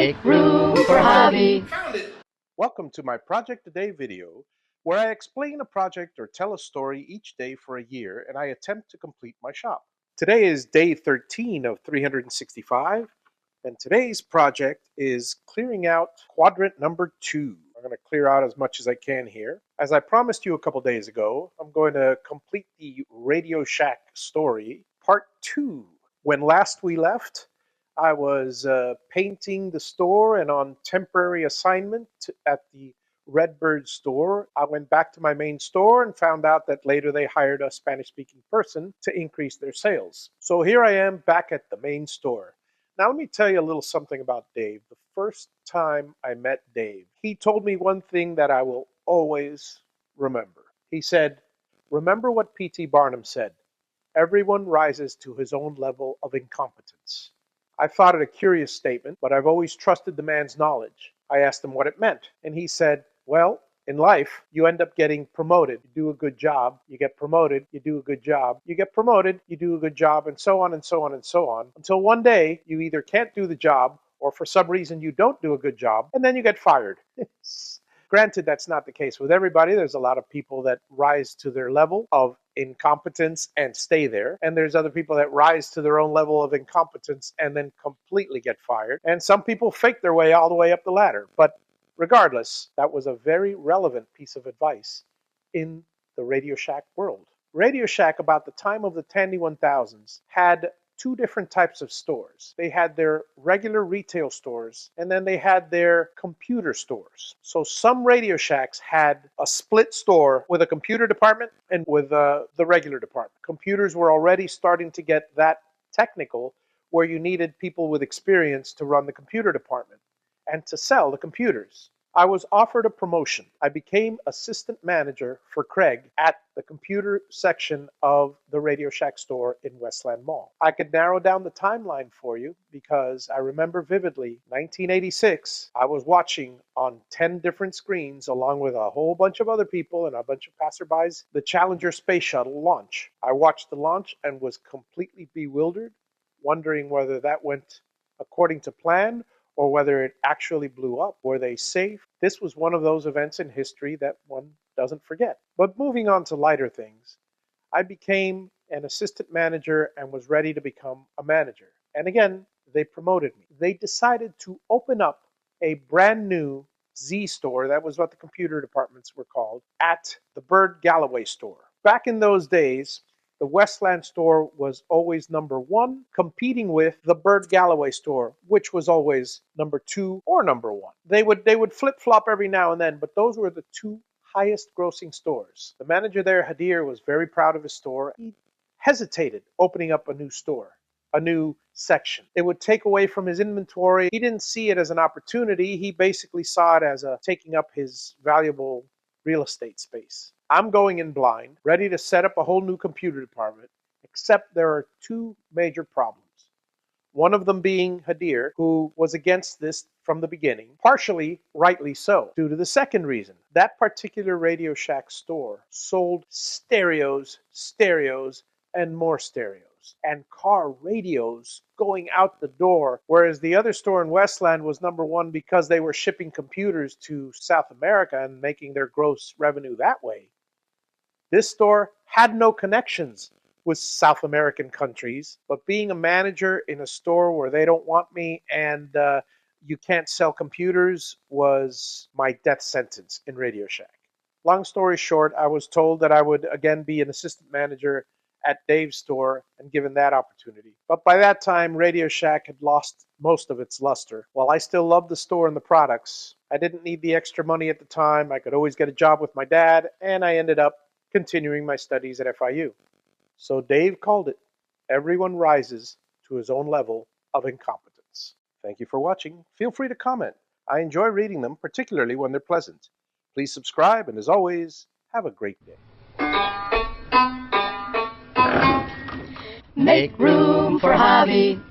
Make room for Javi. Welcome to my Project a Day video, where I explain a project or tell a story each day for a year, and I attempt to complete my shop. Today is day 13 of 365, and today's project is clearing out quadrant number 2. I'm going to clear out as much as I can here. As I promised you a couple days ago, I'm going to complete the Radio Shack story, part 2. When last we left, I was painting the store and on temporary assignment at the Redbird store. I went back to my main store and found out that later they hired a Spanish-speaking person to increase their sales. So here I am back at the main store. Now let me tell you a little something about Dave. The first time I met Dave, he told me one thing that I will always remember. He said, "Remember what P.T. Barnum said, everyone rises to his own level of incompetence." I thought it a curious statement, but I've always trusted the man's knowledge. I asked him what it meant, and he said, well, in life, you end up getting promoted. You do a good job, you get promoted, you do a good job, you get promoted, you do a good job, and so on and so on and so on, until one day you either can't do the job, or for some reason you don't do a good job, and then you get fired. Granted, that's not the case with everybody. There's a lot of people that rise to their level of incompetence and stay there. And there's other people that rise to their own level of incompetence and then completely get fired. And some people fake their way all the way up the ladder. But regardless, that was a very relevant piece of advice in the Radio Shack world. Radio Shack, about the time of the Tandy 1000s, had two different types of stores. They had their regular retail stores, and then they had their computer stores. So some Radio Shacks had a split store with a computer department and with the regular department. Computers were already starting to get that technical, where you needed people with experience to run the computer department and to sell the computers. I was offered a promotion. I became assistant manager for Craig at the computer section of the Radio Shack store in Westland Mall. I could narrow down the timeline for you because I remember vividly 1986. I was watching on 10 different screens along with a whole bunch of other people and a bunch of passerbys the Challenger space shuttle launch. I watched the launch and was completely bewildered, wondering whether that went according to plan or whether it actually blew up. Were they safe? This was one of those events in history that one doesn't forget. But moving on to lighter things, I became an assistant manager and was ready to become a manager. And again, they promoted me. They decided to open up a brand new Z store, that was what the computer departments were called, at the Bird Galloway store. Back in those days, the Westland store was always number 1, competing with the Bird Galloway store, which was always number 2 or number 1. They would flip-flop every now and then, but those were the two highest grossing stores. The manager there, Hadir, was very proud of his store. He hesitated opening up a new store, a new section. It would take away from his inventory. He didn't see it as an opportunity. He basically saw it as taking up his valuable real estate space. I'm going in blind, ready to set up a whole new computer department, except there are two major problems. One of them being Hadir, who was against this from the beginning, partially rightly so, due to the second reason. That particular Radio Shack store sold stereos, and more stereos, and car radios going out the door, whereas the other store in Westland was number 1 because they were shipping computers to South America and making their gross revenue that way. This store had no connections with South American countries, but being a manager in a store where they don't want me and you can't sell computers was my death sentence in Radio Shack. Long story short, I was told that I would again be an assistant manager at Dave's store and given that opportunity. But by that time, Radio Shack had lost most of its luster. While I still loved the store and the products, I didn't need the extra money at the time. I could always get a job with my dad, and I ended up continuing my studies at FIU. So Dave called it, everyone rises to his own level of incompetence. Thank you for watching. Feel free to comment. I enjoy reading them, particularly when they're pleasant. Please subscribe, and as always, have a great day. Make room for Javi.